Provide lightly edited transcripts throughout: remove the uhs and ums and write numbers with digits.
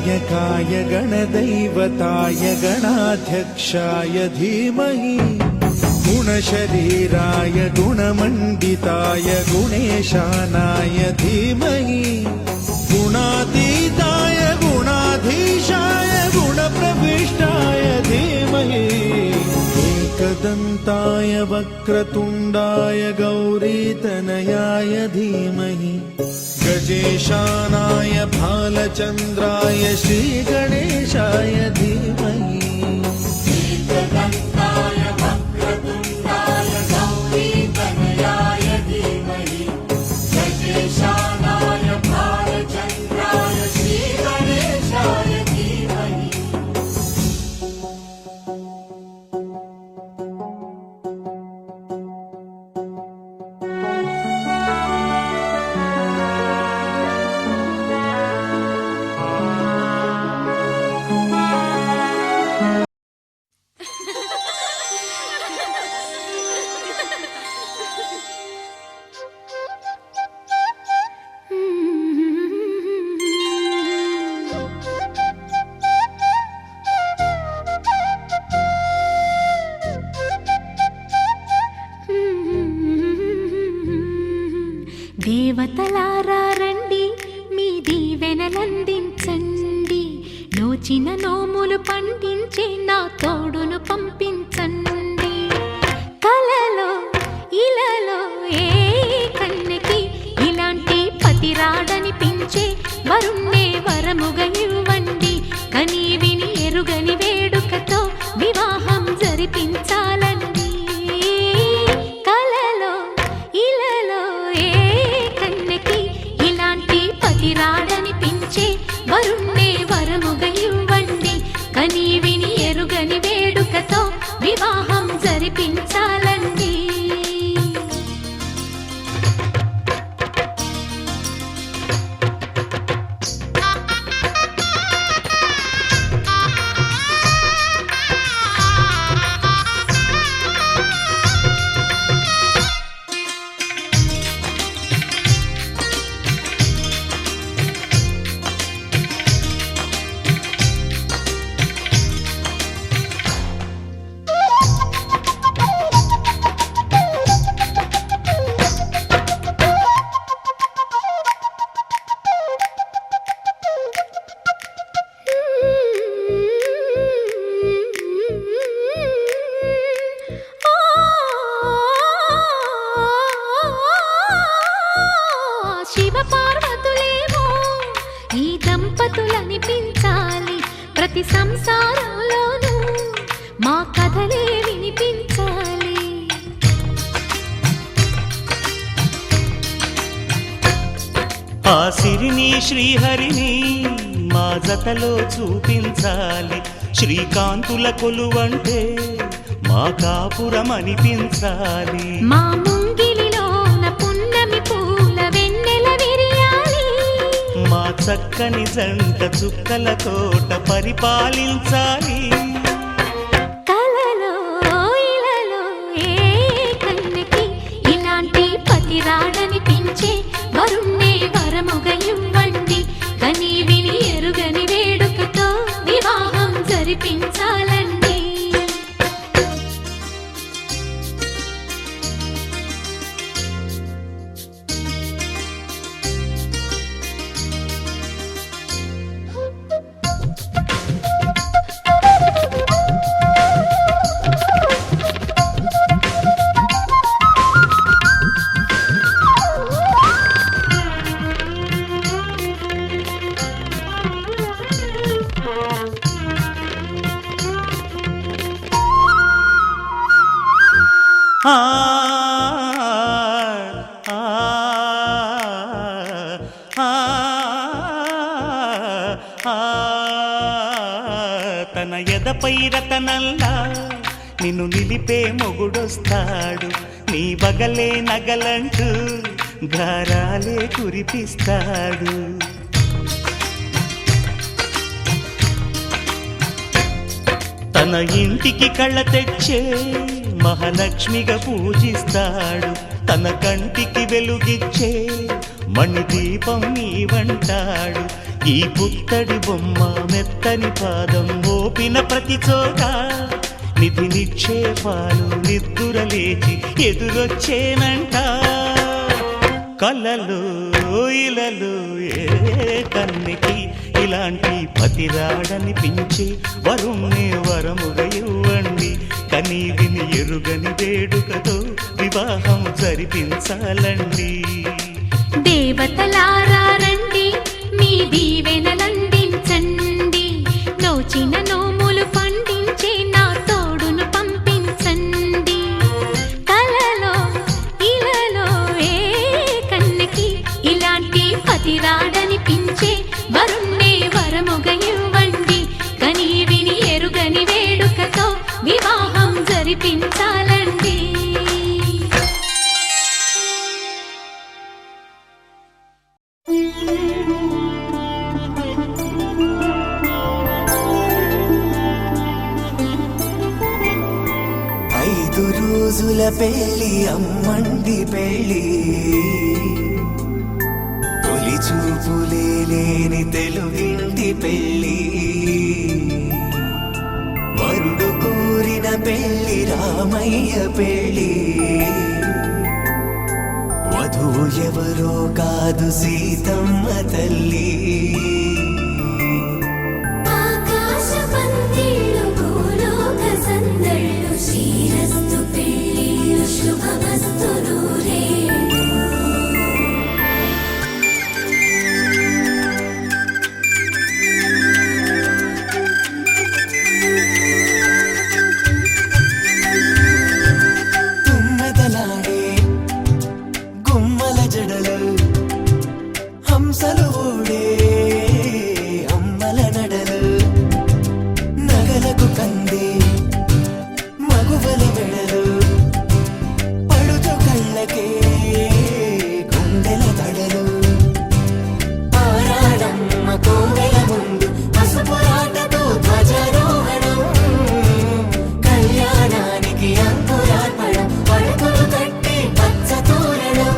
गणनायकाय गणदैवताय गणाध्यक्षाय धीमहि गुणशरीराय गुणमण्डिताय गुणेशानाय धीमहि गुणातीताय गुणाधीशाय गुणप्रविष्टाय धीमहि एकदन्ताय वक्रतुण्डाय गौरीतनयाय धीमहि गजेशानाय भालचन्द्राय श्रीगणेशाय धीमहि एकदन्ताय वक्रतुण्डाय गौरीतनयाय धीमहि गजेशानाय भालचन्द्राय श्रीगणेशाय धीमहि దేవతలారా రండి మీ దీవెనలందించండి నోచిన నోములు పండించే నా తోడును పంపించండి కలలో ఇలలో ఏ కన్నెకి ఇలాంటి పతి రాడనిపించే వరుణ్ణే వరముగా ఇవ్వండి కని విని ఎరుగని వేడుకతో వివాహం జరిపించాలండి కలలో ఇలలో ఏ రాడనిపించే వరుణ్ణే వరముగా ఇవ్వండి కని విని ఎరుగని వేడుకతో వివాహం జరిపించాలండి శివపార్వతులేమో ఈ దంపతులనిపించాలి ప్రతి సంసారంలోనూ మా కథలే వినిపించాలి ఆ సిరిని శ్రీహరిని మా జతలో చూపించాలి శ్రీకాంతుల కొలువంటే మా కాపురం అనిపించాలి మా ముంగిలిలోన పున్నమి పూల వెన్నెల విరియాలి మా చక్కని జంట చుక్కల తోట పరిపాలించాలి కలలో ఇలలో ఏ కన్నెకి ఇలాంటి పతి రాడనిపించే వరుణ్ణే వరముగా ఇవ్వండి కని విని ఎరుగని వేడుకతో వివాహం జరిపించాలండి ఆ తన ఎదపై రతనల్లా నిన్ను నిలిపే మొగుడొస్తాడు నీ బగలే నగలంటూ గారాలే కురిపిస్తాడు తన ఇంటికి కళ్ళ తెచ్చే మహాలక్ష్మిగా పూజిస్తాడు తన కంటికి వెలుగిచ్చే మణిదీపం నీవంటాడు ఈ పుత్తడి బొమ్మ మెత్తని పాదం మోపిన ప్రతి చోట నిధి నిక్షేపాలు నిద్దురలేచి ఎదురొచ్చేనంట కళ్ళలో ఇలలో ఏ కన్నికి ఇలాంటి పతిరాడనిపించి వరుణ్ణి వరముగా ఇవ్వండి కనీ విని ఎరుగని వేడుకతో వివాహం జరిపించాలండి దేవతలారా రండి మీ దీవెనలందించండి నోచిన నోములు పండించే నా తోడును పంపించండి కలలో ఇలలో ఏ కన్నకి ఇలాంటి పతిరాడనిపించే వరుణ్ణే వరముగా ఇవ్వండి కనీ విని ఎరుగని వేడుకతో వివాహం జరిపించాలండి ఐదు రోజుల పెళ్లి అమ్మండి పెళ్లి తొలి చూపులే లేని తెలుగింటి పెళ్లి వరుడు కోరిన పెళ్లి రామయ్య పెళ్లి వధువు ఎవరో కాదు సీతమ్మ తల్లి ఆకాశ పందిళ్ళు భూలోక సందళ్ళు శ్రీరస్తు పెళ్ళిళ్ళు శుభమస్తు నూరేళ్ళు తుమ్మెదలాడే గుమ్మల జడలు హంసలు ఊడే అమ్మల నడలు నగలకు కంది మగువల మెడలు పడుచు కళ్ళకే గుండెల తడలు ఆరాడమ్మ కోవెల ముందు పసుపురాటతో ధ్వజారోహణం కళ్యాణానికి అంకురార్పణం పడుకులు కట్టి పచ్చ తోరణం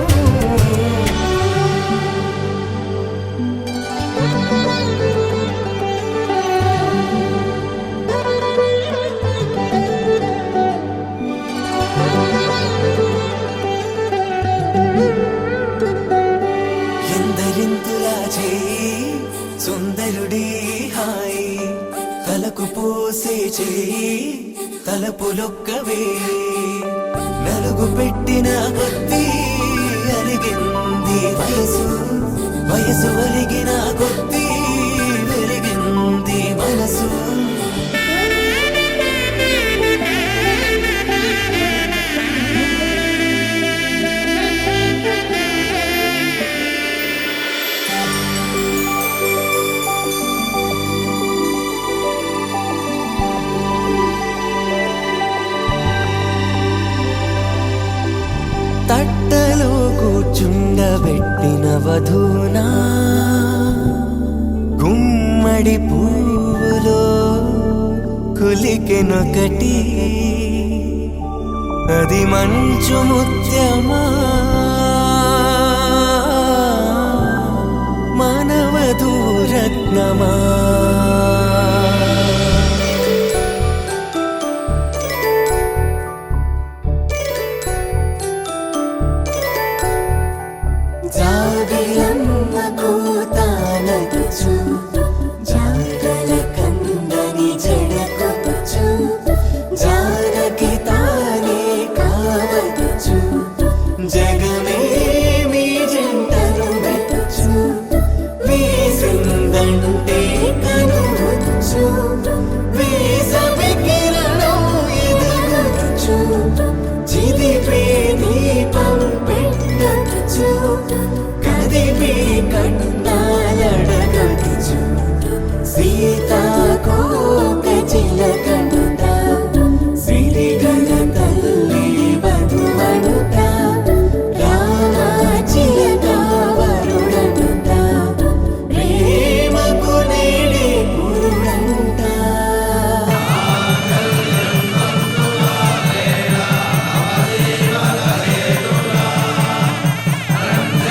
ఎందరింతులా చేయి సుందరుడి హాయి తలకు పోసే చేయి తలపులొక్కవే నలుగు పెట్టిన కొద్దీ అలిగింది వయసు వయసు ఒలిగిన కొద్దీ వెలిగింది మనసు తట్టలో కూర్చుండబెట్టిన వధూనా గుమ్మడి పువ్వులో కులికెనొకటి అది మంచు ముత్యమా మానవధూరత్నమా జాబిలమ్మ కూతానగుచు జాగల కందని జడకొచ్చు జానకి తానే కావదుచు జగమే మీ జంటను వెతుచు వీసిందంటే కనువచ్చు వీసవి కిరణం ఎదుగుచు చిదిపే దీపం పెట్టచ్చు కదిపే కండాలడగచ్చు సీతాకోక చిలకంట సిరిగల తల్లి వధువనుట రామ చిలక వరుడనుట ప్రేమకు నేడే పురుడంట రంగ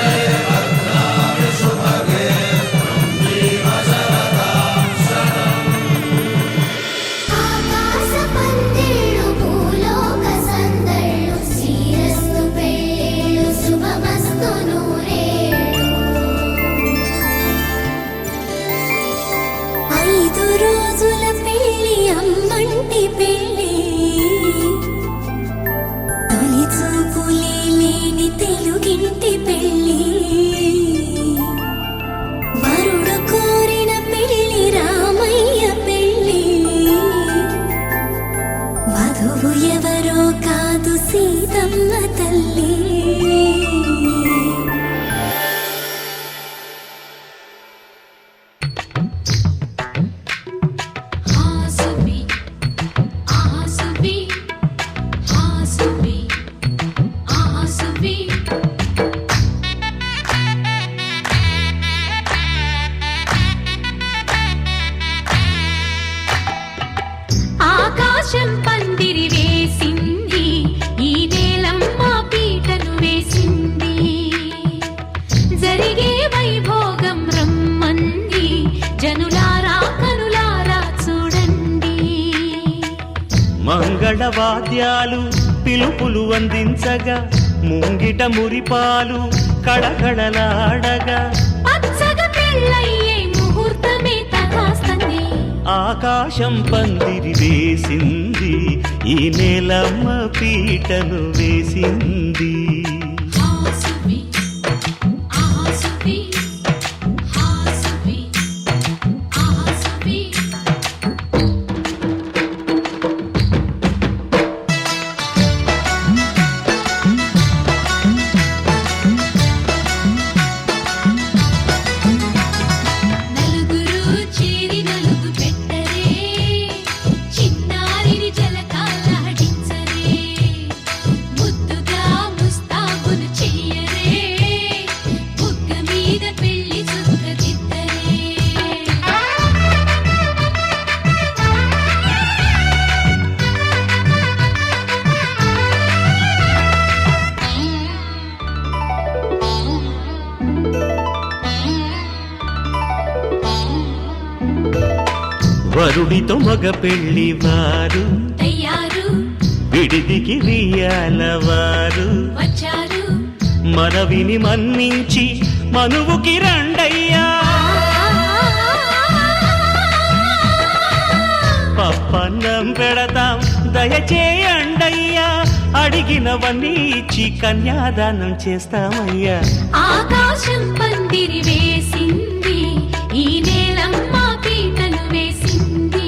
ఐదు రోజుల పెళ్లి అమ్మంటి పెళ్లి తొలి చూపులే లేని తెలుగింటి పెళ్లి వరుడు కోరిన పెళ్లి రామయ్య పెళ్లి వధువు ఎవరో కాదు సీతమ్మ తల్లి ఆకాశం పందిరి వేసింది ఈ నేలమ్మ పీటను వేసింది జరిగే వైభోగం రమ్మంది జనులారా కనులారా చూడండి మంగళవాద్యాలు పిలుపులు అందించగా ముంగిట మురిపాలు కళకళలాడగా పచ్చగా పెళ్ళయ్యే ముహూర్తమే తగాస్తుంది ఆకాశం పందిరి వేసింది ఈ నేలమ్మ పీటను వేసింది ఆసువి ఆసువి ఆసువి ఆసువి నలుగురు చేరి నలుగు పెట్టరే చిన్నారిని జలకాలాడించరే ముద్దుగా ముస్తాబులు చెయ్యరే బుగ్గ మీద పెళ్లి చుక్క దిద్దరే వరుడితో మగ పెళ్లి వారు తయ్యారు విడిదికి వియ్యాలవారు వచ్చారు మనవిని మన్నించి మనువుకి రండయ్యా పప్పన్నం పెడతాం దయచేయండయ్యా అడిగినవన్నీ ఇచ్చి కన్యాదానం చేస్తామయ్యా ఆకాశం పందిరి వేసింది ఈ నేలమ్మ పీటను వేసింది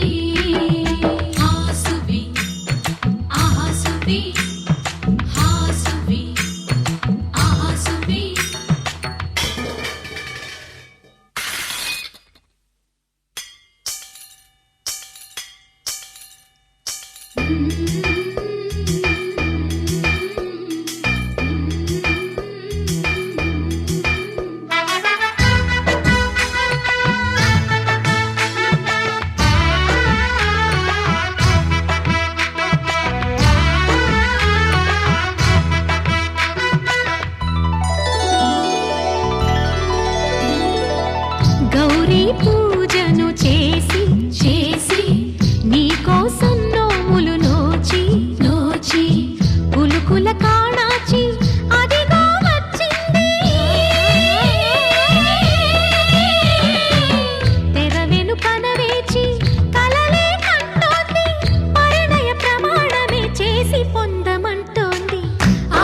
ఆసువి ఆసువి ఆసువి ఆసువి గౌరీ పూజను చేసి చేసి నీకోసం నోములు నోచి నోచి పులుకుల కాణాచి అదిగో వచ్చింది తెర వెనుకన వేచి కలలే కంటోంది పరిణయ ప్రమాణమే చేసి పొందమంటోంది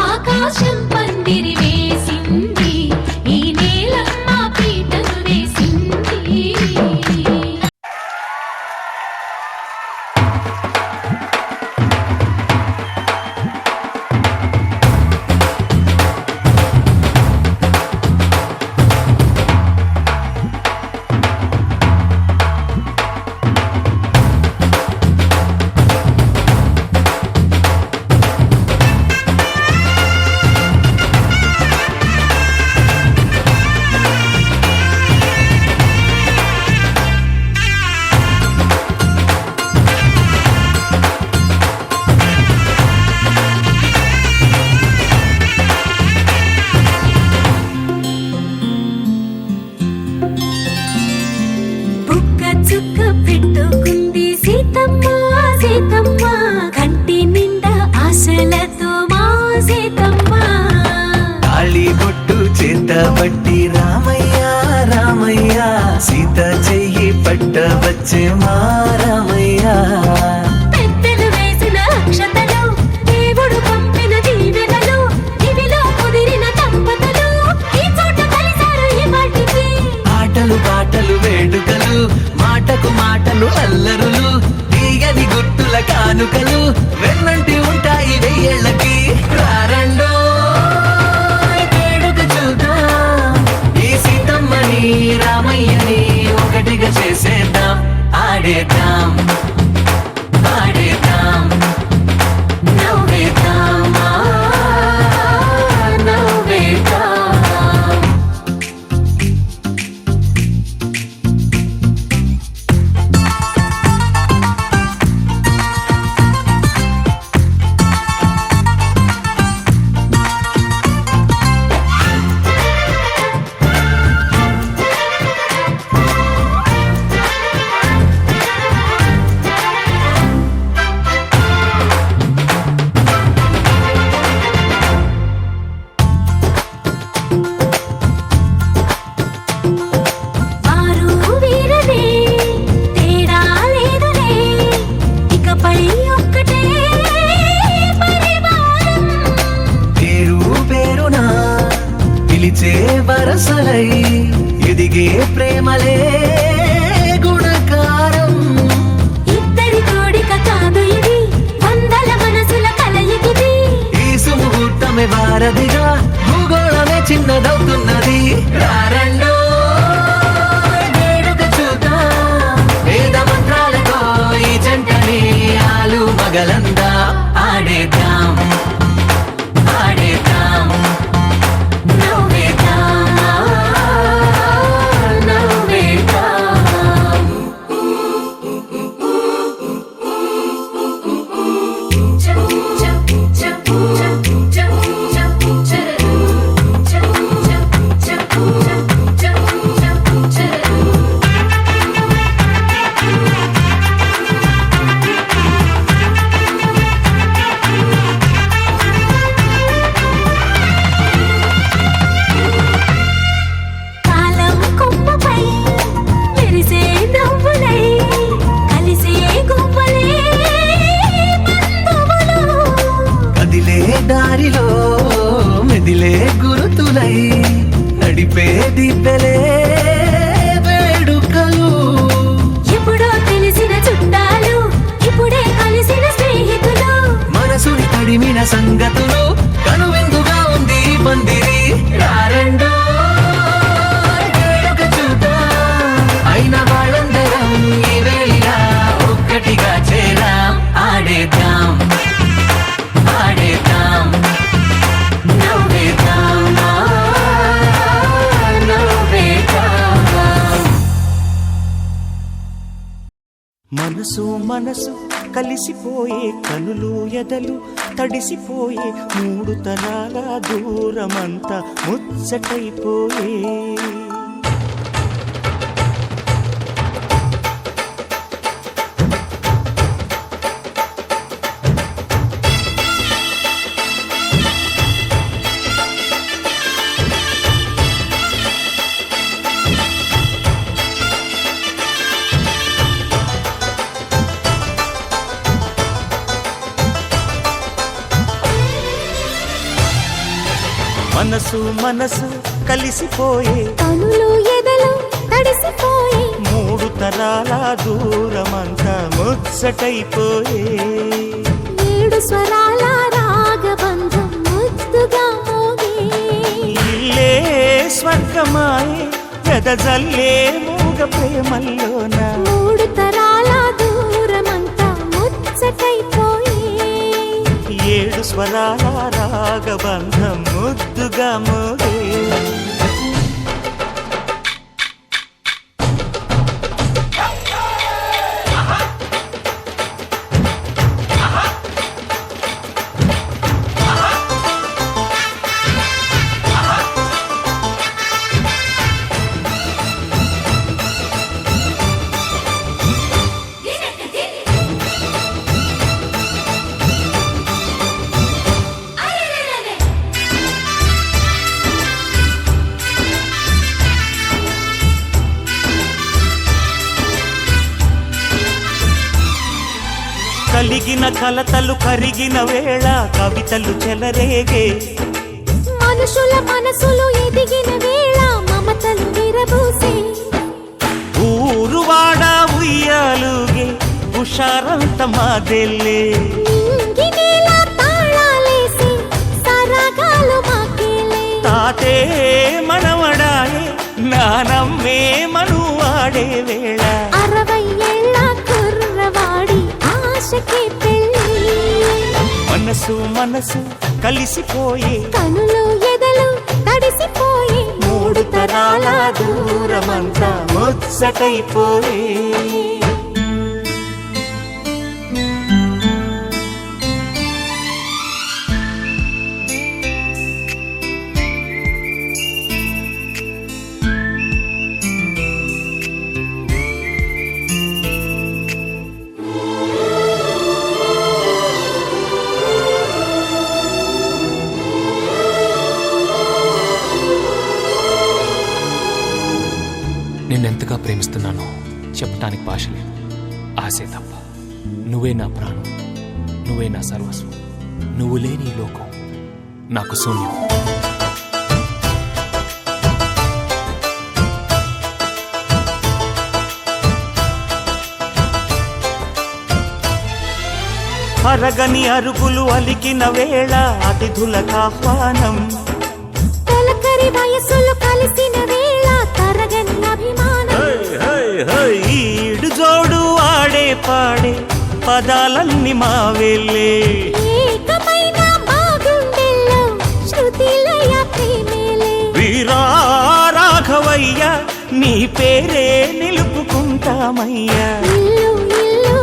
ఆకాశం పందిరి వేసింది ఈ నేలమ్మ పీటను వేసింది బుక్క చుక్క పెట్టుకుంది సీతమ్మ సీతమ్మ కంటి నిండా ఆశలతో మా సీతమ్మ తాళి బొట్టు చేతబట్టి రామయ్య రామయ్య సీత చెయ్యి పట్టవచ్చే మా రామయ్య పెద్దలు వేసిన అక్షతలు దేవుడు పంపిన దీవెనలు ఇవిలో కుదిరిన దంపతులు ఈ చోట కలిసారు ఈ వాటికి ఆటలు పాటలు వేడుకలు మాటకు మాటలు అల్లరులు తీయని గుర్తుల కానుకలు వెన్నంటి ఉంటాయి వెయ్యేళ్ళకి రారండో వేడుక చూద్దాం ఈ సీతమ్మని రామయ్యని ఒకటిగా చేసేద్దాం ఆడేద్దాం పాడేద్దాం నవ్వేద్దాం నవ్వేద్దాం వారు వీరనే తేడా లేదులే ఇకపై ఒక్కటే పరివారం పేరు పేరునా పిలిచే వరసలై ఎదిగే ప్రేమలే గుణకారం ఇద్దరి కోడిక కాదు ఇది వందల మనసుల కలయికిది ఈ సుముహూర్తమే వారధిగా భూగోళమే చిన్నదవుతున్నది రారండో వేడుక చూద్దాం వేద మంత్రాలతో ఈ జంటని ఆలు మగలందా ఆడేద్దాం ఆడేద్దాం నవ్వేద్దాం నవ్వేద్దాం కాలం కొమ్మపై మెరిసే నవ్వులై కలిసే గువ్వలే బంధువులు కదిలే దారిలో మెదిలే గురుతులై నడిపే దిబ్బెలే వేడుకలు ఎప్పుడో తెలిసిన చుట్టాలు ఇప్పుడే కలిసిన స్నేహితులు మనసుని తడిమిన సంగతులు కనువిందుగా ఉంది ఈ పందిరి రారండో వేడుక చూద్దాం అయిన వాళ్ళందరం ఈ వేళ ఒక్కటిగా చేరాం ఆడేద్దాం ఆడేద్దాం నవ్వేద్దాం నవ్వేద్దాం మనసు మనసు కలిసిపోయే కనులు ఎదలు తడిసిపోయే మూడు తరాల దూరమంతా ముచ్చటైపోయే మనసు మనసు కలిసిపోయే కనులు ఎదలు తడిసిపోయి మూడు తరాల దూరమంతా ముచ్చటైపోయే ఏడు స్వరాల రాగబంధం ముద్దుగా మోగే ఇల్లే స్వర్గమాయే వెదజల్లే మూగ ప్రేమల్లోన మూడు తరాల దూరమంతా ముచ్చటైపోయి ఏడు స్వరాల రాగబంధం ముద్దుగా మోగే అరిగిన కలతలు కరిగిన వేళ కవితలు చెలరేగే మనుషుల మనసులు ఎదిగిన వేళ మమతలు విరబూసే ఊరువాడ ఉయ్యాలుగే హుషారంత మాదెల్లే నింగినేల తాళాలేసి సరాగాలు మాకేలే తాతే మనవడాయే నానమ్మే మనువాడే వేళ 60 ఏళ్ళ కుర్రవాడి ఆశకి పెళ్ళి మనసు మనసు కలిసిపోయే కనులు ఎదలు తడిసిపోయి 3 తరాల దూరమంతా ముచ్చటైపోయే నిన్నెంతగా ప్రేమిస్తున్నానో చెప్పటానికి భాష లేదు. ఆశే తప్ప. నువ్వే నా ప్రాణం, నువ్వే నా సర్వస్వం. నువ్వు లేని ఈ లోకం నాకు శూన్యం. అరగని అరుగులు అలికిన వేళ అతిథులకు ఆహ్వానం తొలకరి వయసులు కలిసిన వేళ తరగని అభిమానం ఈడు జోడు ఆడే పాడే పదాలన్నీ మావేలే ఏకమైన బాగుండెల్లో శృతిలయ ప్రేమేలే వీరా రాఘవయ్య నీ పేరే నిలుపుకుంటామయ్యా ఇల్లు ఇల్లు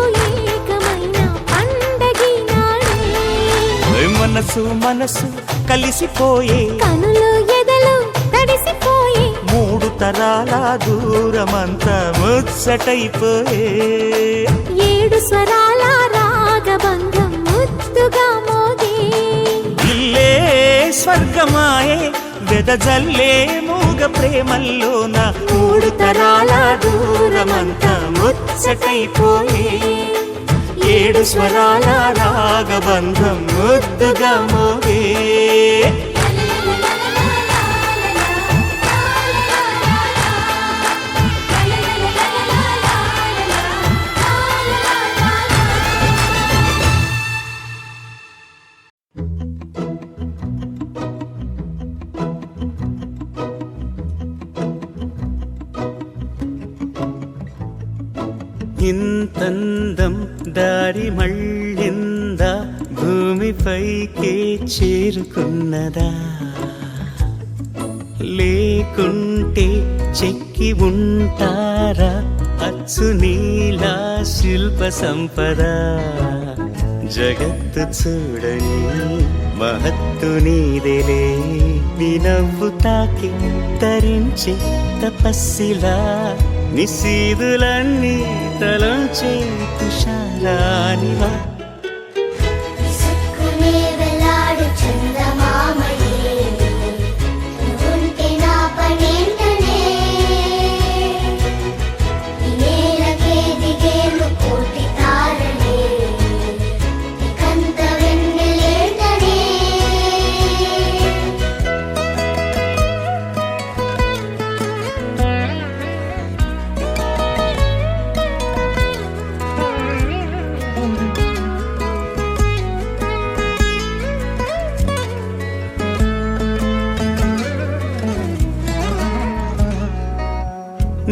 ఏకమైన పండగి నాడే మనసు మనసు కలిసిపోయే కనులు ఎదలు తడిసిపోయి 3 తరాల దూరమంతా ముచ్చటైపోయే 7 స్వరాల రాగబంధం ముద్దుగా మోగే ఇల్లే స్వర్గమాయే వెదజల్లే మూగ ప్రేమల్లోన 3 తరాల దూరమంతా ముచ్చటైపోయే 7 స్వరాల రాగబంధం ముద్దుగా మోగే ఇంతందం దారి మళ్ళిందా భూమిపైకే చేరుకున్నదా లేకుంటే చెక్కి ఉంటారా అచ్చు నీలా శిల్ప సంపద జగత్తు చూడని మహత్తు నీదేలే నీ నవ్వు తాకి తరించి తపస్సిలా నిశీదులన్నీ తలంచే తుషారానివా విసుక్కునే వెలాడు చందమామయే నువ్వుంటే నా పనేంటనే ఈ నేలకే దిగేలు కోటి తారలే ఇకంత వెన్నెలేటనే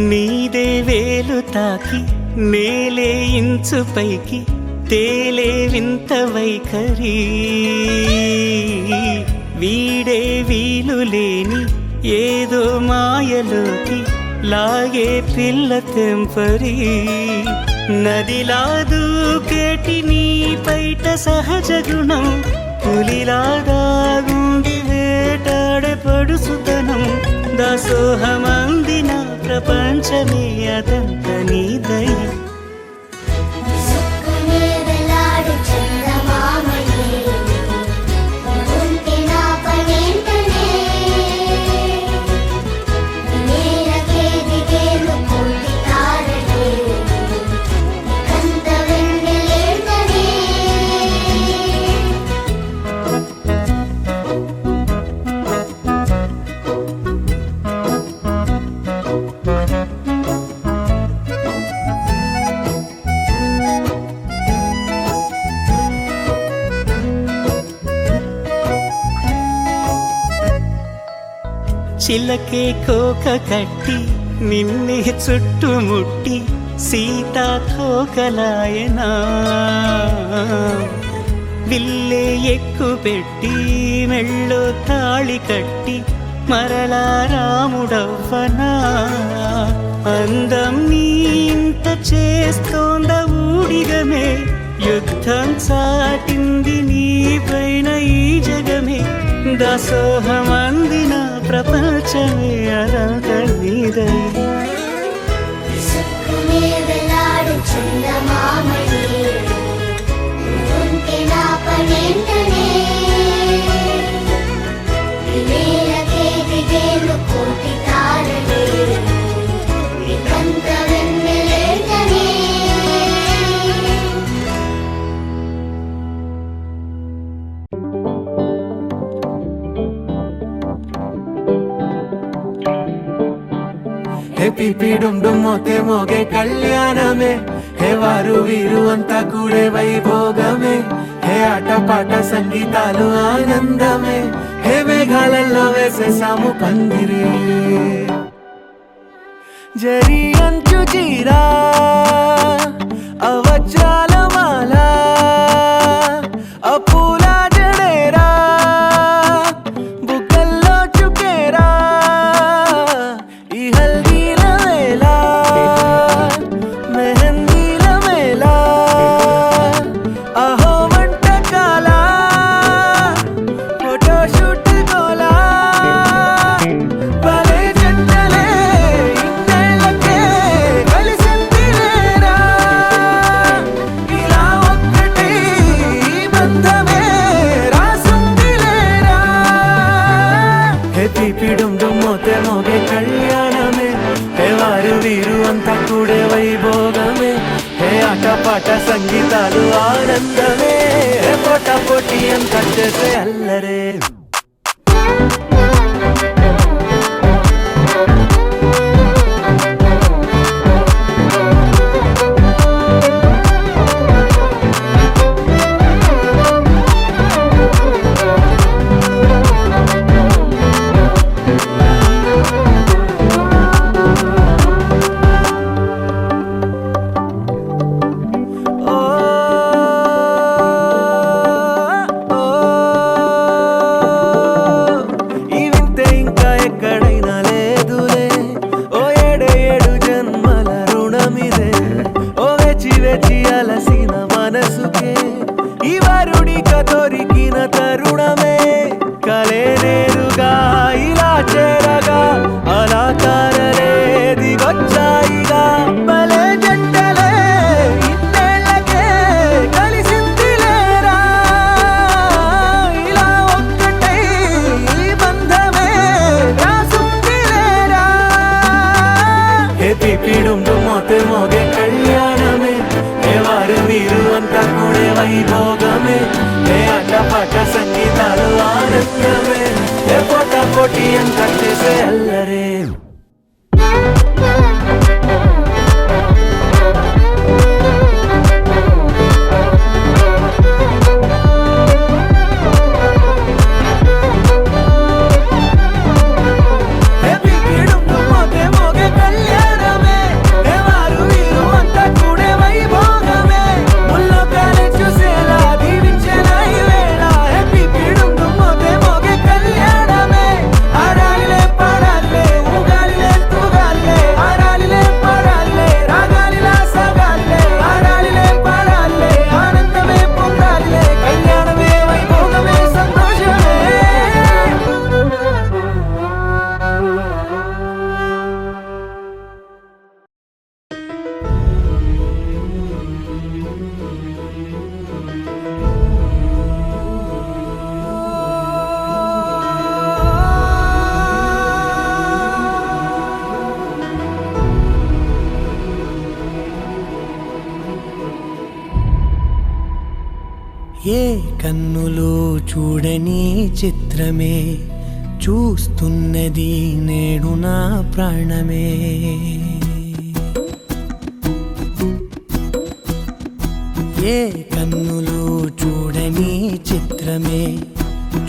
నీదే వేలు తాకి నేలే ఇంచు పైకి తేలే వింత వైఖరి వీడే వీలు లేని ఏదో మాయలోకి లాగే పిల్ల తెంపరి నదిలా దూకేటి నీ పైట సహజ గుణం పులిలా దాగుండి వేటాడే పడుసుతనం దాసోహమందిన ప్రపంచమే అదంత నీ దయ విసుక్కునే వెలాడు చందమామయే నువ్వుంటే నా పనేంటనే ఈ నేలకే దిగేలు కోటి తారలే ఇకంత వెన్నెలేటనే చిలకే కోక కట్టి నిన్నే చుట్టుముట్టి సీతాకోకలాయనా విల్లే ఎక్కు పెట్టి మెళ్ళో తాళి కట్టి మరలా రాముడవ్వనా అందం నీ ఇంత చేస్తోంద ఊడిగమే యుద్ధం చాటింది నీ పైన ఈ జగమే దాసోహమందిన ప్రపంచమే అరంత నీదై విసుక్కునే వేలాడు చందమామయే నువ్వుంటే నా పనేంటనే నేలకే దిగేను కోటి తారలే నీకంత వెన్నెలేటనే ಹೇ ಪಿಪಿ ಡುಮ್ ಡುಮ್ ಮೋತೆ ಮೋಗೆ ಕಲ್ಯಾಣಮೇ ಹೇ వారు వీరు అంతా కూడే వైభోగమే హే ఆట పాట సంగీతాలు ఆనందమే హే మేఘాలలో వేసేసాము పందిరి జరి అంచు జీరా అవజ్రాల మాల అపూల జడేరా బుగ్గల్లో చుకేరా ఈ హల్దీల వేళ మెహందీల మేళ అహో వంటకాల ఫోటోషూట్ గోలా భలే జంటలే ఇన్నేళ్ళకే కలిసిందిలేరా ఇలా ఒక్కటి బంధమే రాసుందిలేరా హే పీపీ డుమ్ డుమ్ మోతే మోగే కళ్యాణమే హే వారు వీరు అంతా కూడే వైభోగమే హే ఆట పాట సంగీతాలు ఆనందమే హే పోటా పోటీ అంతా చేసే అల్లరే ఈ వింతే ఇంకా ఎక్కడైనా లేదులే ఓ ఏడే ఏడు జన్మల రుణమిదే ఓ వేచి వేచి అలసిన మనసుకే ఈ వరుడిక దొరికిన తరుణమే కలే నేరుగా ఇలా చేరగా అలా కారలే దిగొచ్చాయిగా భలే జంటలే ఇన్నేళ్ళకే కలిసిందిలేరా ఇలా ఒక్కటై ఈ బంధమే రాసుందిలేరా హే పీపీ డుమ్ డుమ్ మోతే మోగే కళ్యాణమే హే వారు వీరు అంతా కూడే వైభోగమే హే ఆట పాట సంగీతాలు ఆనందమే హే పోటా పోటీ అంతా చేసే అల్లరే హే పీపీ డుమ్ డుమ్ మోతే మోగే కళ్యాణమే హే వారు వీరు అంతా కూడే వైభోగమే ముల్లో కాలే చూసేలా దీవించేలా ఈ వేళ హే పీపీ డుమ్ డుమ్ మోతే మోగే కళ్యాణమే ఆడాలిలే పాడాలిలే ఊగాలిలే తూగాలిలే ఆడాలిలే పాడాలిలే రాగాలిలా సాగాలిలే ఆడాలిలే పాడాలిలే ఆనందమే పొందాలిలే కళ్యాణమే వైభోగమే సంతోషమే ఏ కన్నులు చూడని చిత్రమే చూస్తున్నది నేడు నా ప్రాణమే ఏ కన్నులు చూడని చిత్రమే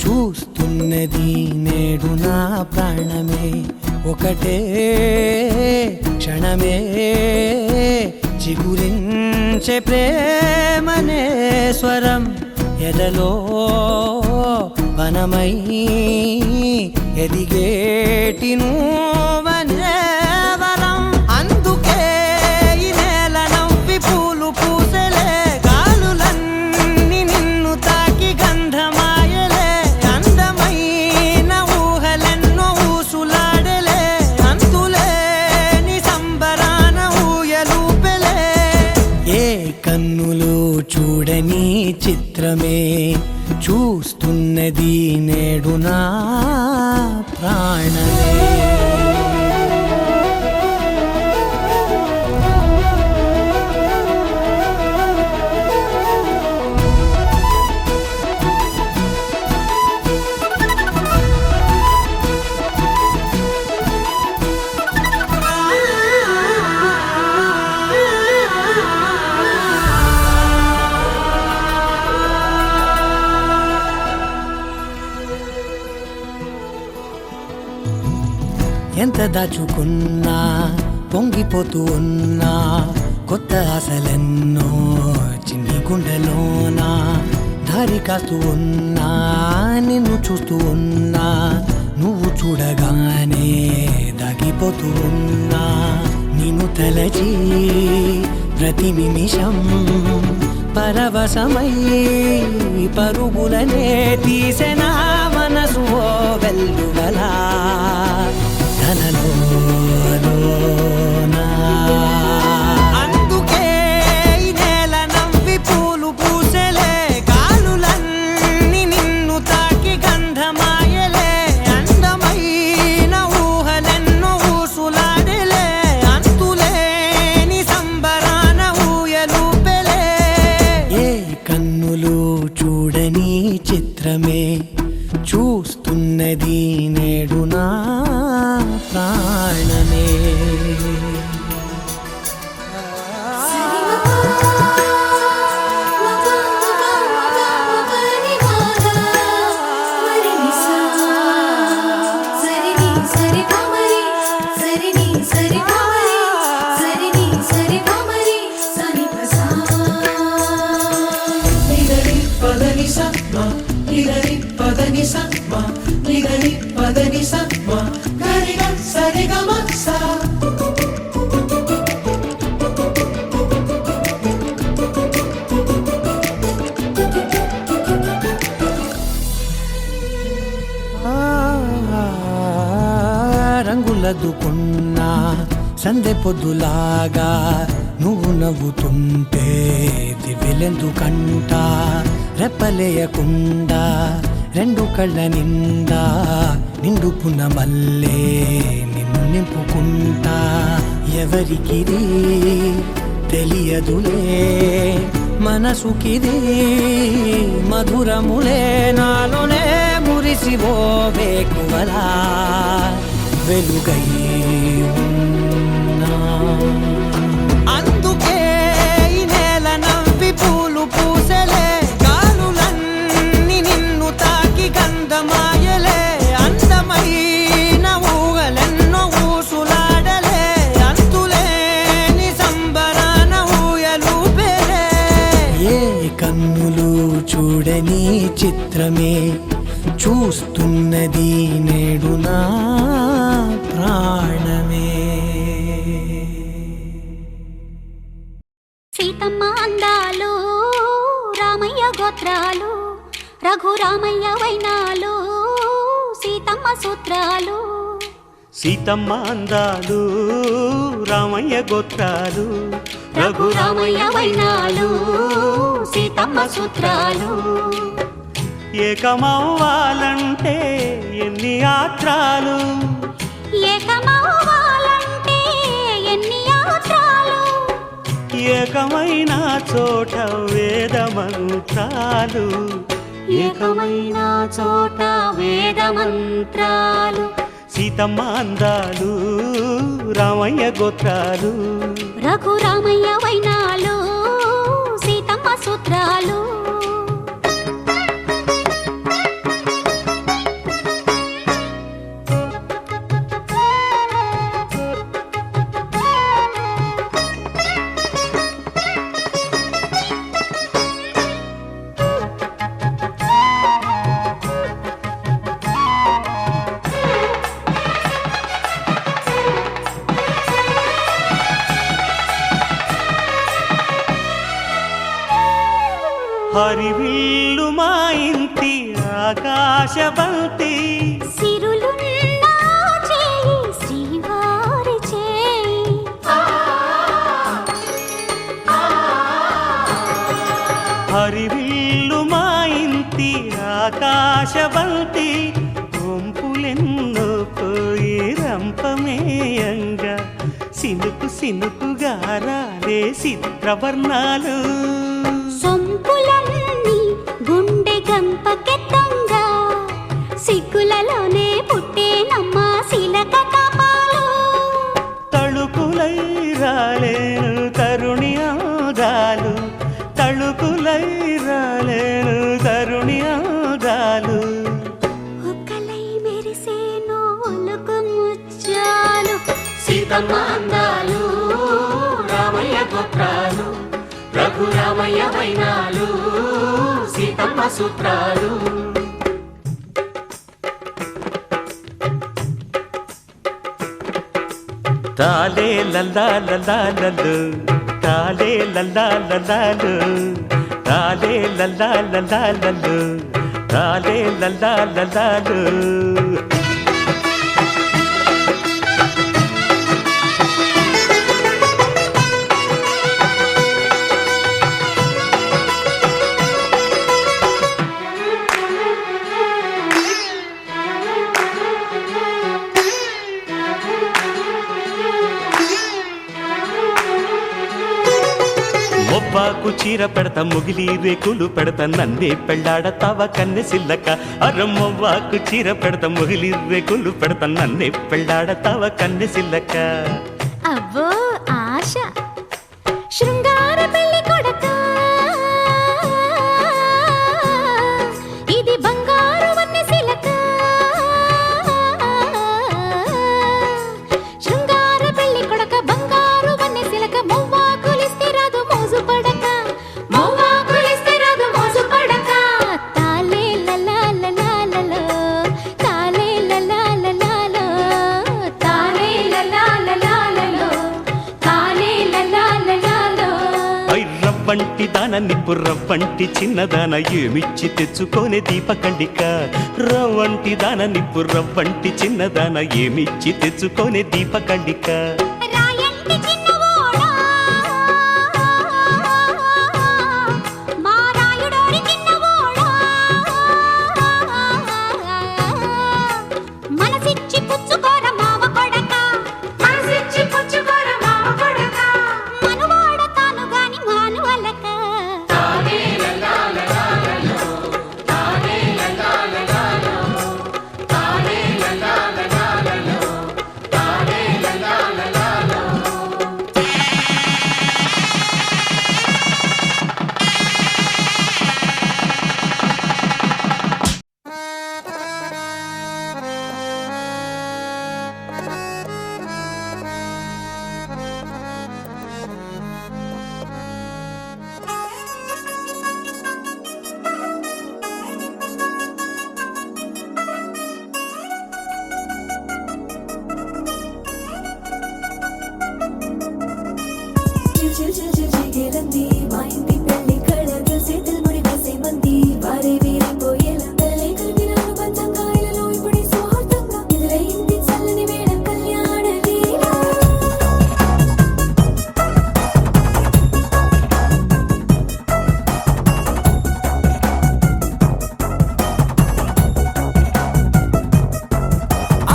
చూస్తున్నది చూస్తున్నది నేడు నా ప్రాణమే ఒకటే క్షణమే చిగురించే ప్రేమనే స్వరం ఎదలో వనమై ఎదిగేటి నువ్వనే వరం అందుకే ఈ నేల నవ్వి పూలు పూసలే గాలులన్నీ నిన్ను తాకి గంధమాయలే అందమైన ఊహలెన్నో ఊసులాడలే అంతులేని సంబరాన ఊయలూపెలే ఏ కన్నులు చూడని చిత్రమే చూస్తున్నది నేడు నా ప్రాణమే ఎంత దాచుకున్నా పొంగిపోతూ ఉన్నా కొత్త ఆశలెన్నో చిన్ని గుండెలోనా దారి కాస్తూ ఉన్నా నిన్ను చూస్తూ ఉన్నా నువ్వు చూడగానే దాగిపోతూ ఉన్నా నిన్ను తలచి ప్రతి నిమిషం పరవశమై పరుగులనే తీసెనా మనసు ఓ వెల్లువలా అందుకే ఈ నేల నవ్వి పూలు పూసలే గాలులన్నీ నిన్ను తాకి గంధమాయలే అందమైన ఊహలెన్నో ఊసులాడలే అంతులేని సంబరాన ఊయలూపెలే ఏ కన్నులు చూడని చిత్రమే చూస్తున్నది నేడు నా ప్రాణమే రంగులదుకున్నా సందె పొద్దులాగా నువ్వు నవ్వుతుంటే దివ్యలెందుకంట రెప్పలేయకుండా రెండు కళ్ళ నిండా నిండుకున్న మల్లే నిన్ను నింపుకుంటా ఎవరికిది తెలియదులే మనసుకిది మధురములే నాలోనే మురిసివో వేకువలా వెలుగై ఉన్నా అందుకే ఈ నేల నవ్వి పూలు పూసలే గాలులన్నీ నిన్ను తాకి గంధమాయలే అందమైన ఊహలెన్నో ఊసులాడలే అంతులేని సంబరాన ఊయలూపెలే ఏ కన్నులు చూడని చిత్రమే చూస్తున్నది నేడు నా ప్రాణమే సీతమ్మ అందాలు రామయ్య గోత్రాలు రఘురామయ్య వైనాలు సీతమ్మ సూత్రాలు సీతమ్మ అందాలు రామయ్య గోత్రాలు రఘురామయ్య వైనాలు సీతమ్మ సూత్రాలు ఏకమవ్వాలంటే ఎన్ని యాత్రాలు ఏకమవ్వాలంటే ఎన్ని యాత్రాలు ఏకమైన చోట వేద మంత్రాలు ఏకమైన చోట వేద మంత్రాలు సీతమ్మ అందాలు రామయ్య గోత్రాలు రఘురామయ్య వైనాలు సీతమ్మ సూత్రాలు హరివిల్లు మా ఇంటి ఆకాశబంతి సిరులున్న చేయి శ్రీవారి చేయి హరివిల్లు మా ఇంటి ఆకాశబంతి వంపులెన్నో పోయి రంపమేయంగా సినుకు సినుకుగా రాలే చిత్రవర్ణాలు సొంపులన్నీ గుండె గంపకెత్తంగా సిగ్గులలోనే పుట్టేనమ్మ శిలక తపాలు తళుకులై రాలేను తరుణి ఆదాలు తళుకులై రాలేను తరుణి ఆదాలు ఒక్కలై మెరిసేను ఒలుకు ముచ్చాలు సీతమ్మ అందాలు రామయ్య గోత్రాలు రఘురామయ్య వైనాలు సీతమ్మ సూత్రాలు తాలే లల్లాలలాలలు తాలే లల్లాలలాలు తాలే లల్లాలలాలలు తాలే లల్లాలలాలు మొవ్వాకు చీర పెడతా ముగిలి రేకులు పెడతా నన్నే పెళ్ళాడతావ కన్నె సిల్లక అరమ్మవ్వాకు చీర పెడతా ముగిలి రేకులు పెడతా నన్నే పెళ్ళాడతావ కన్నె సిల్లక అవ్వో ఆశ శృంగార పెళ్లి కొడక ఇది బంగారు వన్నె శిలక శృంగార పెళ్లి కొడక బంగారు వన్నె శిలక మొవ్వాకులిస్తే రాదు మోజు పడక మొవ్వాకులిస్తే రాదు మోజు పడక తాలే లలాలలాలలో తాలే లలాలలాలో తాలే లలాలలాలలో తాలే లలాలలాలో ఐ రవ్వంటి దాన నిప్పు రవ్వంటి చిన్నదాన ఏమిచ్చి తెచ్చుకోనే దీపకండిక రవ్వంటి దాన నిప్పు రవ్వంటి చిన్నదాన ఏమిచ్చి తెచ్చుకోనే దీపకండిక రాయంటి చిన్నవోడా మా రాయుడోరి చిన్నవోడా మనసిచ్చి పుచ్చుకోర మావ కొడక మనసిచ్చి పుచ్చుకోర మావ కొడక మనువాడ తాను గాని మానువలక జిగేలంది మా ఇంటి పెళ్లి కళ చేతులు ముడి వేసే మంది వారే వీరిపోయేలా తలలే కలిపినారు పంచంగాయలలో ఇప్పుడు సౌహార్దంగా ఎదురైంది చల్లని వేళ కళ్యాణ లీల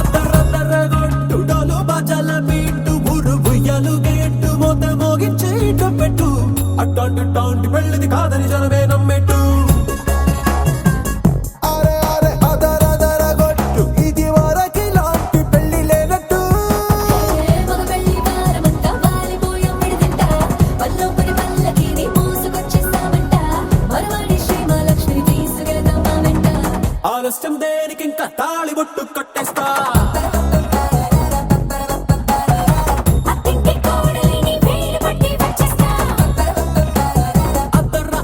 అద్దరద్దరగొట్టు డోలు బాజాల బీటు ఊరు ఉయ్యాలు గేట్టు మోత మోగించేట పెట్టు అట్టాంటి టాంటి పెళ్ళిది కాదని జనమే నమ్మెట్టు అరే అరే అదరదరగొట్టు ఇది వరకి లాంటి పెళ్లి లేనట్టు మగ పెళ్లి వారమంతా వాలిపోయాం విడిదింట పల్లోపడి పల్లకిని మోసుకొచ్చేస్తామంట మరవాడి శ్రీమహాలక్ష్మిని తీసుకెళ్తాం మా వెంట ఆలస్యం దేనికి ఇంకా తాళి బొట్టు కట్టేస్తా అత్తింటి కోడలిని వేలు పట్టి వచ్చేస్తా అద్దర్ర అద్దర్ర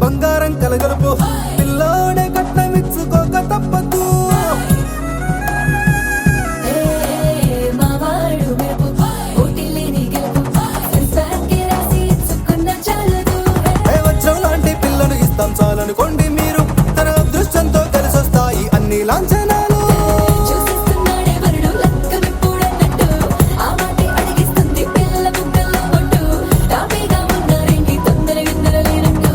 బంగారం కలగలుపు పిల్లోడే కట్నమిచ్చుకోక తప్పదు మావాడు మెరుపు ఓటిల్లేని గెలుపు సెన్సార్కి రాసి ఇచ్చుకున్న చాలదు వజ్రం లాంటి పిల్లను ఇస్తాం చాలనుకోండి మీరు తన అదృష్టంతో కలిసొస్తాయి అన్ని లాంఛనాలు చూసిస్తున్నాడే వరుడు లక్కమిప్పుడన్నట్టు ఆ మాటే అడిగిస్తుంది పిల్ల బుగ్గల్లో ఒట్టు తాపీగా ఉన్నారేంటి తొందర విందర లేనట్టు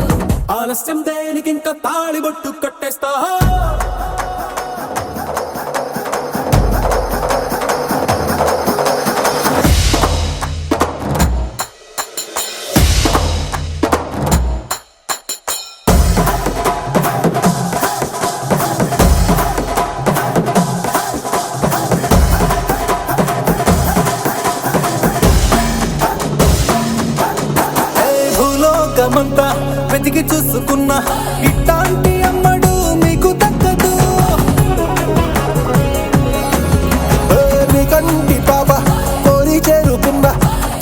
ఆలస్యం దేనికి ఇంకా తాళిబొట్టు కట్టేస్తా భూలోకమంతా వెతికి చూసుకున్నా ఇట్లాంటి అమ్మడు మీకు దక్కదు నీ కంటి పాప కోరి చేరుకున్న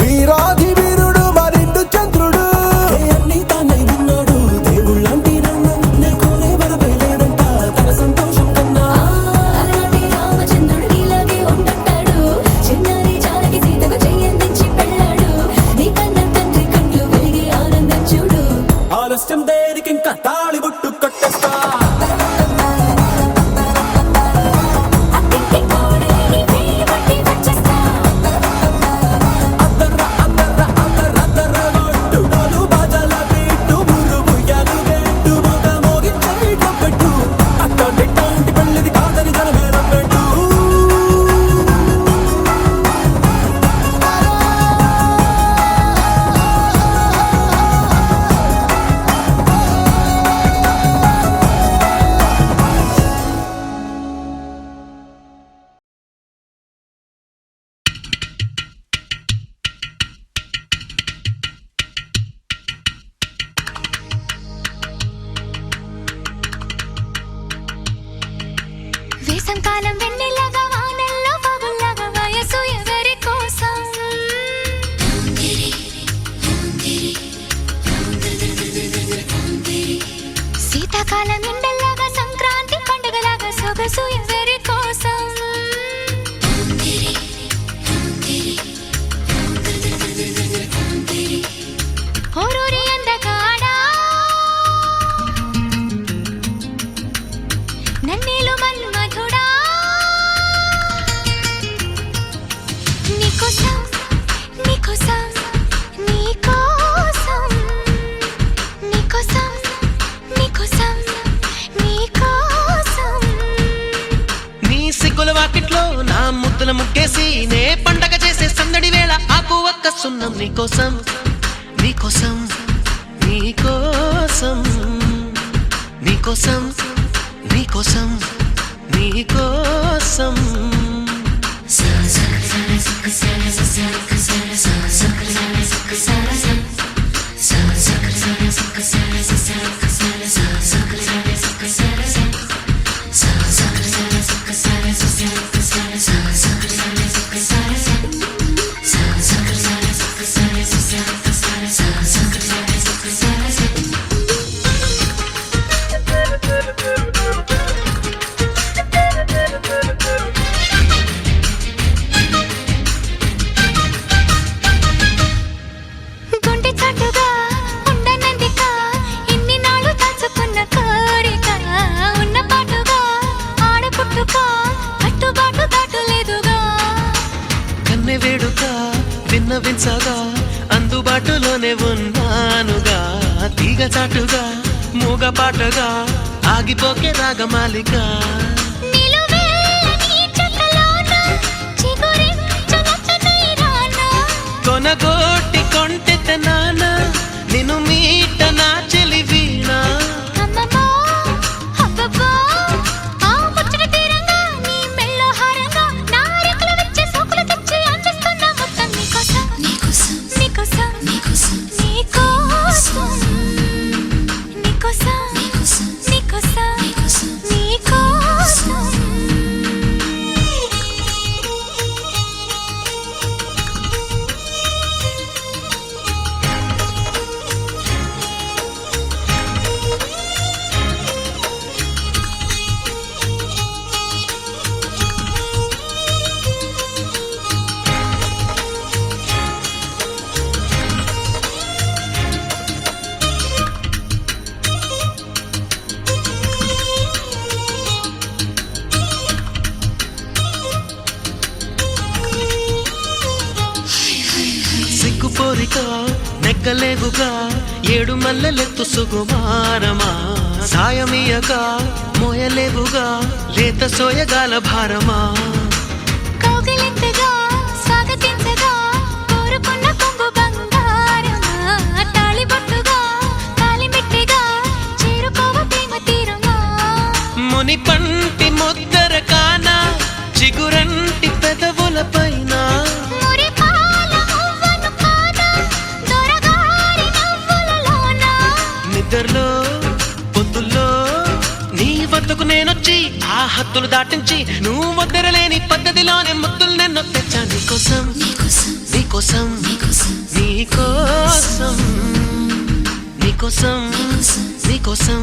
వీరాధి వీరుడు మరిండు చంద్రుడు అన్ని తానై ఉన్నాడు దేవుళ్ళంటి నన్ను కోరే వరపై లేడంట తన సంతోషం కన్నా అలాంటి రామచంద్రుడు ఇలాగే ఉండంటాడు చిన్నారి జానకి సీతకు చెయ్యందించి పెళ్ళాడు నీ కన్న తండ్రి కండ్లు వెలిగి ఆనందం చూడు ఆలస్యం దేనికి ఇంకా తాళిబొట్టు కట్టేస్తా అత్తింటి కోడలిని వేయి పట్టి వచ్చేస్తా అద్దర్ర అద్దర్ర అద్దర్ర అద్దర్ర కొట్టు డోలు బాజాల బీటు మురు ముయ్యాలు గెట్టు మొగ మోగించే కప్పెట్టు అట్టాంటి పెళ్ళిది కాదని జనమేరం పెట్టు వేసంకాలం వెన్నెలగా వానల్లో పగుల్లాగా వయసు ఎవరి కోసం శీతాకాలం ఎండల్లాగా సంక్రాంతి పండుగలాగా సొగసు ఎవరి కోసం ఓరూరి అందగాడా నన్నేలు మన్మధుడా నీకోసం నీకోసం నీకోసం నీకోసం నీకోసం నీకోసం నీ సిగ్గుల వాకిట్లో నా ముద్దుల ముగ్గేసి నే పండగ చేసే సందడి వేళ ఆకు ఒక్క సున్నం నీకోసం నీకోసం నీకోసం నీకోసం నీకోసం నీకోసం గుండె చాటుగా ఉండనందిక ఇన్ని నాళ్ళు దాచుకున్న కోరిక ఉన్న పాటుగా ఆడపుట్టుక కట్టుబాటు దాటులేదుగా కన్నె వేడుక విన్నవించగా అందుబాటులోనే ఉన్నానుగా తీగ చాటుగా మూగ పాటగా ఆగిపోకే రాగమాలిక నిలువెల్లని చెక్కలోన చిగురించునచ్చనై రానా కొనగోటి కొంటెత నాన నిన్ను మీట నా చెలి వీణ అమ్మమ్మో అబ్బబ్బో ఆ ముచ్చట తీరంగా నీ మెళ్ళో హారంగా నా రెక్కలు వచ్చే సోకులు తెచ్చి అందిస్తున్న మొత్తం నీకోసం నీకోసం నీకోసం నీకోసం నీకోసం నీకోసం నీకోసం నీకోసం నీకోసం కోరిక నెక్కలేవుగా ఏడు మల్లెలెత్తు సుకుమారమా సాయమీయక మోయలేవుగా లేత సోయగాల భారమా కౌగిలింతగా స్వాగతించగా కోరుకున్న కొంగు బంగారమా తాళిబొట్టుగా తాళిమిట్టిగా చేరుకోవ ప్రేమ తీరమా ముని పంటి ముద్దర కాన చిగురంటి పెదవుల పైన మురిపాల మువ్వను కాదా దొరగారి నవ్వులలోన నిద్రలో పొద్దుల్లో నీ వద్దకు నేనొచ్చి ఆ హద్దులు దాటించి నువ్వు వద్దరలేని పద్ధతిలోనే ముద్దులు నిన్ను తెచ్చా నీకోసం నీకోసం నీకోసం నీకోసం నీకోసం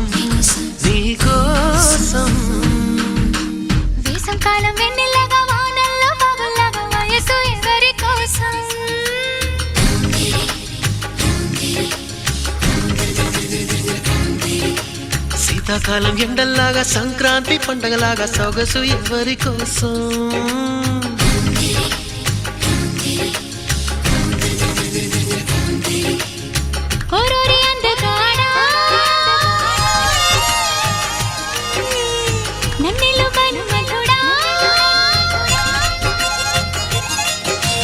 నీకోసం వేసంకాలం వెన్నెలగా వానల్లో పగల్లాగా వయసు ఎవరి కోసం శీతాకాలం ఎండల్లాగా సంక్రాంతి పండగలాగా సొగసు ఎవరి కోసం ఓరోరి అందగాడా నన్నిలు మన్మధుడా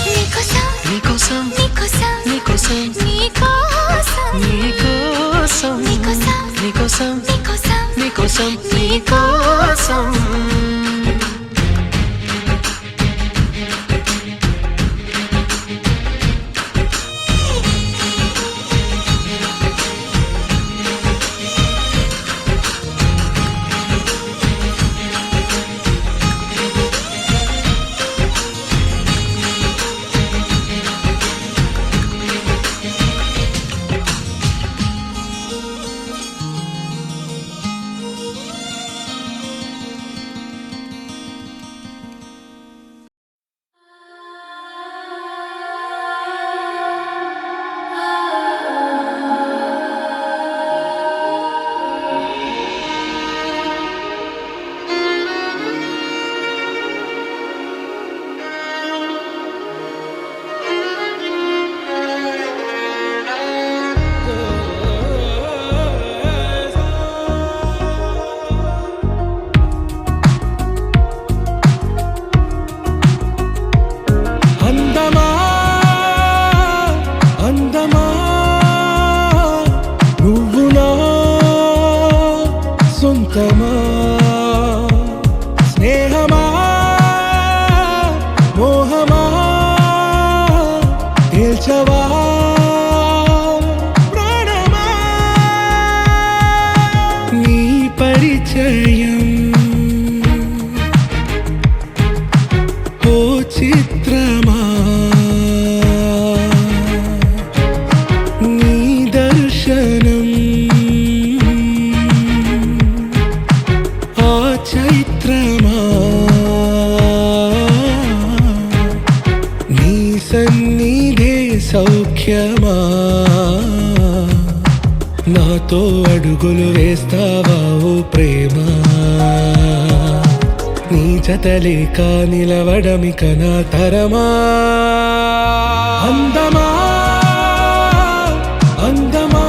నీకోసం నీకోసం నీకోసం నీకోసం నీకోసం నీకోసం నీకోసం నీకోసం నీకోసం నీకోసం నీకోసం అందమా అందమా నువ్వు నా సొంతమా స్నేహమా మోహమా తేల్చవా ప్రాణమా నీ పరిచయం ఓ చిత్రమా నీ దర్శనం ఆ చైత్రమా నీ సన్నిధే సౌఖ్యమా నాతో అడుగులు వేస్తావా ఓ ప్రేమ నీ జతలేక నిలవడమిక నా తరమా అందమా అందమా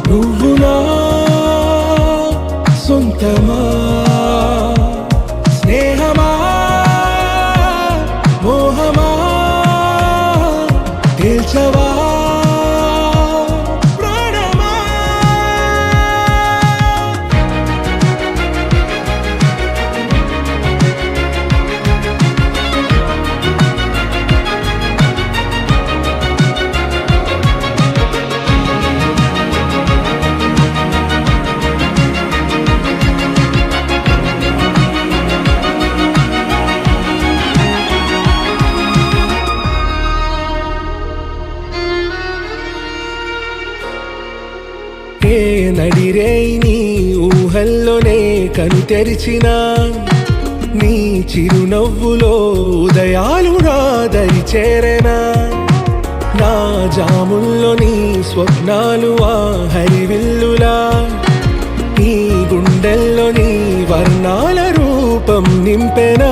నువ్వు నా సొంతమా స్నేహమా మోహమా తేల్చవా ప్రాణమా ఏ నడిరే నీ ఊహల్లోనే కను తెరిచిన నీ చిరునవ్వులో ఉదయాలు నా దరి చేరెనా నా జాముల్లో నీ స్వప్నాలు ఆ హరివిల్లులా ఈ గుండెల్లో నీ వర్ణాల రూపం నింపెనా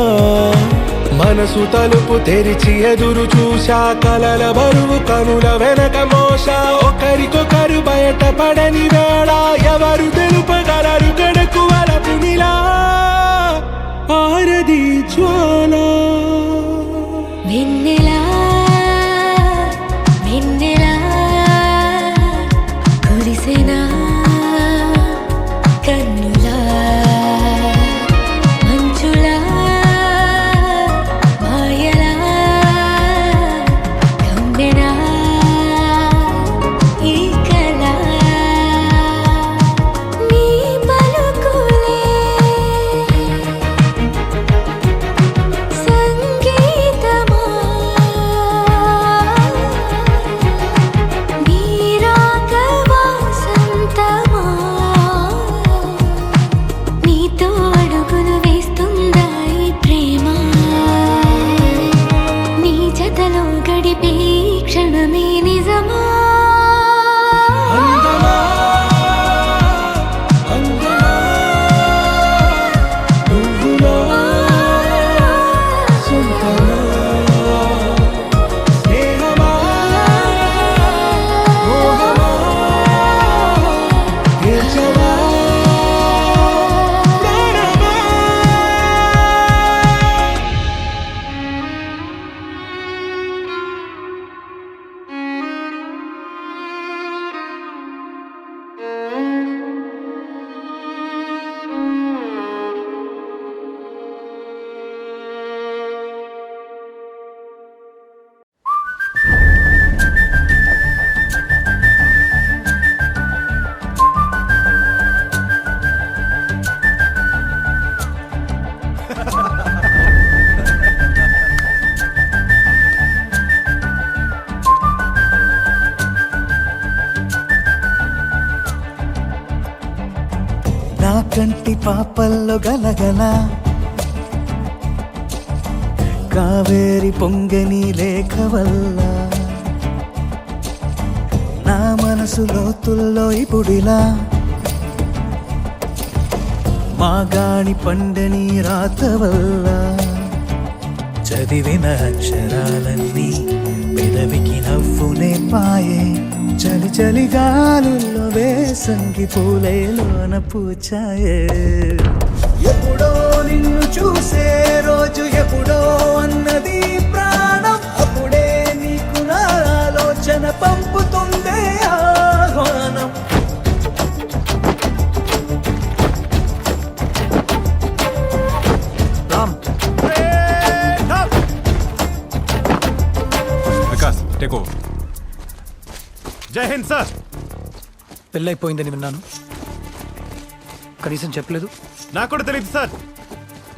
మన మనసు తలుపు తెరిచి ఎదురు చూశా కలల బరువు కనుల వెనక మోసా ఒకరికొకరు బయటపడని వేళ ఎవరు తెలుపగలరు గడకు వలపునిలా ఆరది జ్వాల వెన్నెలా వెన్నెలా కురిసెనా కన్నులా మంచులా మాయలా కమ్మెనా ఈ కళ నీ పలుకులే సంగీతమా నీ రాగ వాసంతమా నీతో అడుగులు వేస్తుందా ఈ ప్రేమ నీ జతలో గడిపే ఈ క్షణమే నిజమా అందమా అందమా నువ్వులా సొంతమా స్నేహమా మోహమా గెలిచవా ప్రాణమా నా కంటి పాపల్లో గలగల కావేరి పొంగని లేఖ వల్ల నా మనసు లోతుల్లో ఇప్పుడిలా మాగాణి పండని రాత వల్ల చదివిన అక్షరాలన్నీ పెదవికి నవ్వునే పాయే చలి చలి గాలుల్లో వేసంగి పూలేలోన పూచాయే ఎప్పుడో నిన్ను చూసే రోజు ఎప్పుడో అన్నది ప్రాణం అప్పుడే నీకు నా ఆలోచన పంపుతుందే ఆహ్వానం వికాస్ టేక్ ఓవర్. జై హింద్ సార్. పెళ్ళైపోయిందని విన్నాను, కనీసం చెప్పలేదు. నాకు కూడా తెలియదు సార్.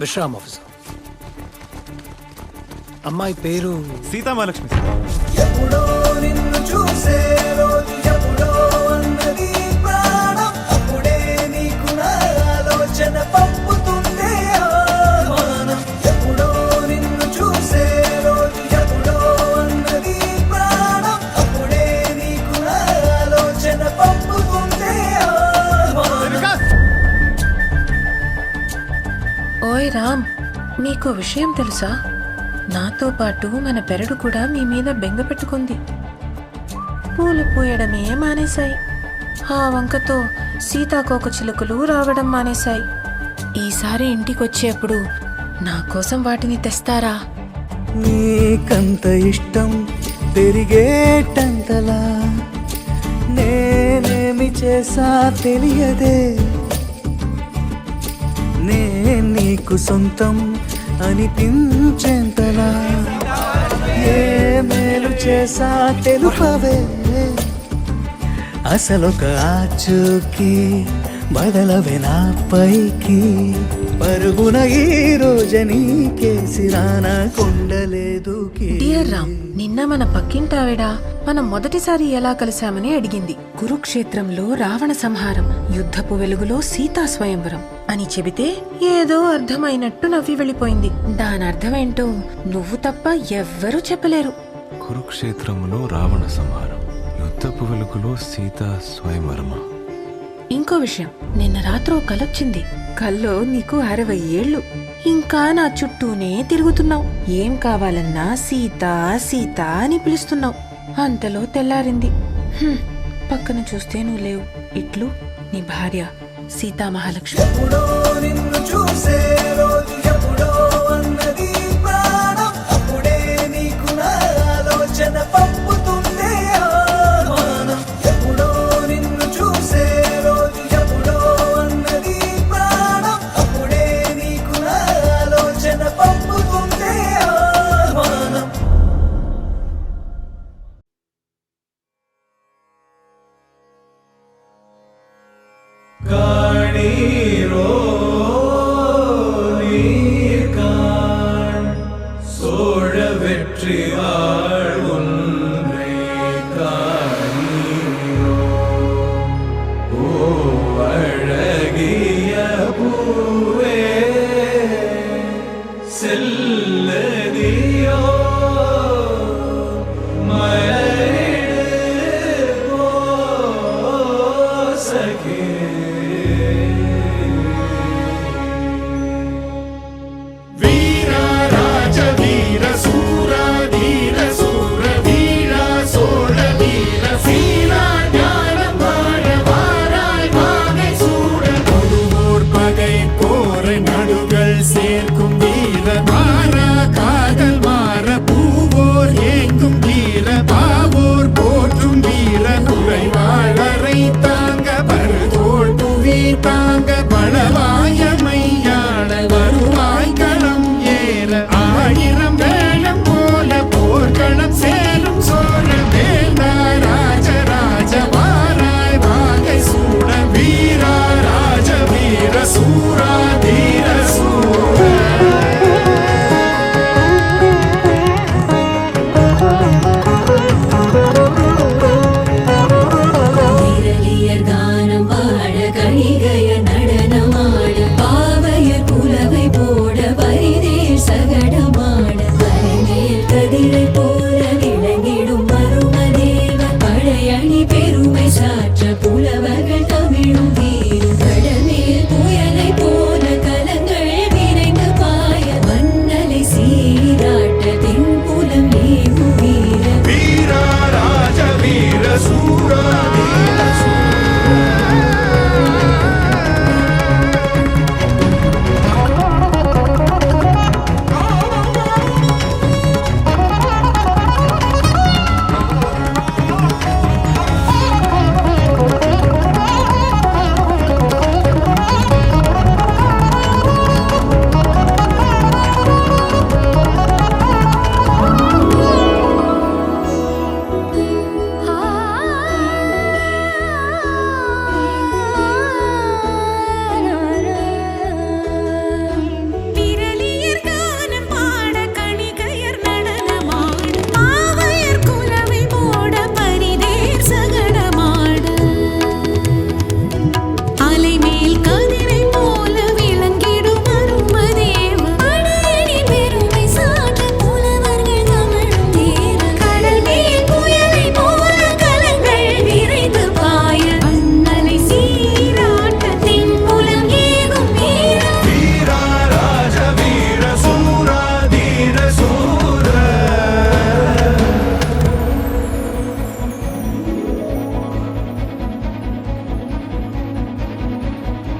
విశ్రామ్ ఆఫీసర్. అమ్మాయి పేరు సీతామహాలక్ష్మి సార్. ఎప్పుడో నిన్ను చూసే రోజు ఎప్పుడో అన్నది ప్రాణం అప్పుడే నీకు నా ఆలోచన పంపుతుందే ఆహ్వానం ఎప్పుడో నిన్ను చూసే రోజు ఎప్పుడో అన్నది ప్రాణం అప్పుడే నీకు నా ఆలోచన పంపుతుందే ఆహ్వానం. ఓయ్ రామ్, నీకో విషయం తెలుసా? నాతో పాటు మన పెరడు కూడా మీ మీద బెంగ పెట్టుకుంది. పూలు పూయడమే మానేశాయి. ఆ వంకతో సీతాకోక చిలుకలు రావడం మానేశాయి. ఈసారి ఇంటికొచ్చేప్పుడు నా కోసం వాటిని తెస్తారా? నీకంత ఇష్టం పెరిగేటంతలా నేనేమి చేసా తెలియదే నే నీకు సొంతం అనిపించేంతలా ఏ మేలు చేసా తెలుపవే అసలొక ఆచూకి బదలవే నా పైకి పరుగున ఈ రోజు నీకేసి రానా కొండలేదు డియర్ రామ్, నిన్న మన పక్కింటావిడ మనం మొదటిసారి ఎలా కలిశామని అడిగింది. కురుక్షేత్రంలో రావణ సంహారం, యుద్ధపు వెలుగులో సీతా స్వయంవరం అని చెబితే ఏదో అర్థమైనట్టు నవ్వి వెళ్ళిపోయింది. దాని అర్థమేంటో నువ్వు తప్ప ఎవ్వరూ చెప్పలేరు. కురుక్షేత్రంలో రావణ సంహారం, యుద్ధపు వెలుగులో సీతా స్వయంవరమ. ఇంకో విషయం, నిన్న రాత్రి ఓ కలొచ్చింది. కల్లో నీకు 60 ఏళ్ళు. ఇంకా నా చుట్టూనే తిరుగుతున్నావు. ఏం కావాలన్నా సీత సీత అని పిలుస్తున్నావు. అంతలో తెల్లారింది. పక్కన చూస్తే నువ్వు లేవు. ఇట్లు నీ భార్య సీతా మహాలక్ష్మి. ఎప్పుడో నిన్ను చూసే రోజు ఎప్పుడో అన్నది ప్రాణం. అప్పుడే నీకు నా ఆలోచన పంపుతుందే ఆహ్వానం. ఎప్పుడో నిన్ను చూసే రోజు ఎప్పుడో అన్నది ప్రాణం. అప్పుడే నీకు నా ఆలోచన పంపుతుందే ఆహ్వానం. கணீரோ நீர்காண் சோழ வெற்றி வாழ் ஒன்றை காணீரோ ஓ அழகிய பூவே செல்லதியோ மலரிடு போ சகே சேர்க்கும் வீர மாறா காதல் மாற பூவோர் ஏங்கும் வீர பாவோர் போற்றும் வீர குறைவாழரை தாங்க பருதோள் புவி தாங்க பலவாய மையாள வருவாய் களம் ஏற ஆயிரம் வேளம் போல போர்க்களம் சேரும் சோழ வேந்தா ராஜராஜ வாராய் வாகை சூட வீரா ராஜ வீர சூரா தீர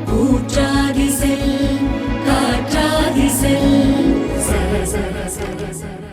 கூற்றாகி செல் காற்றாகி செல் சர சர சர சர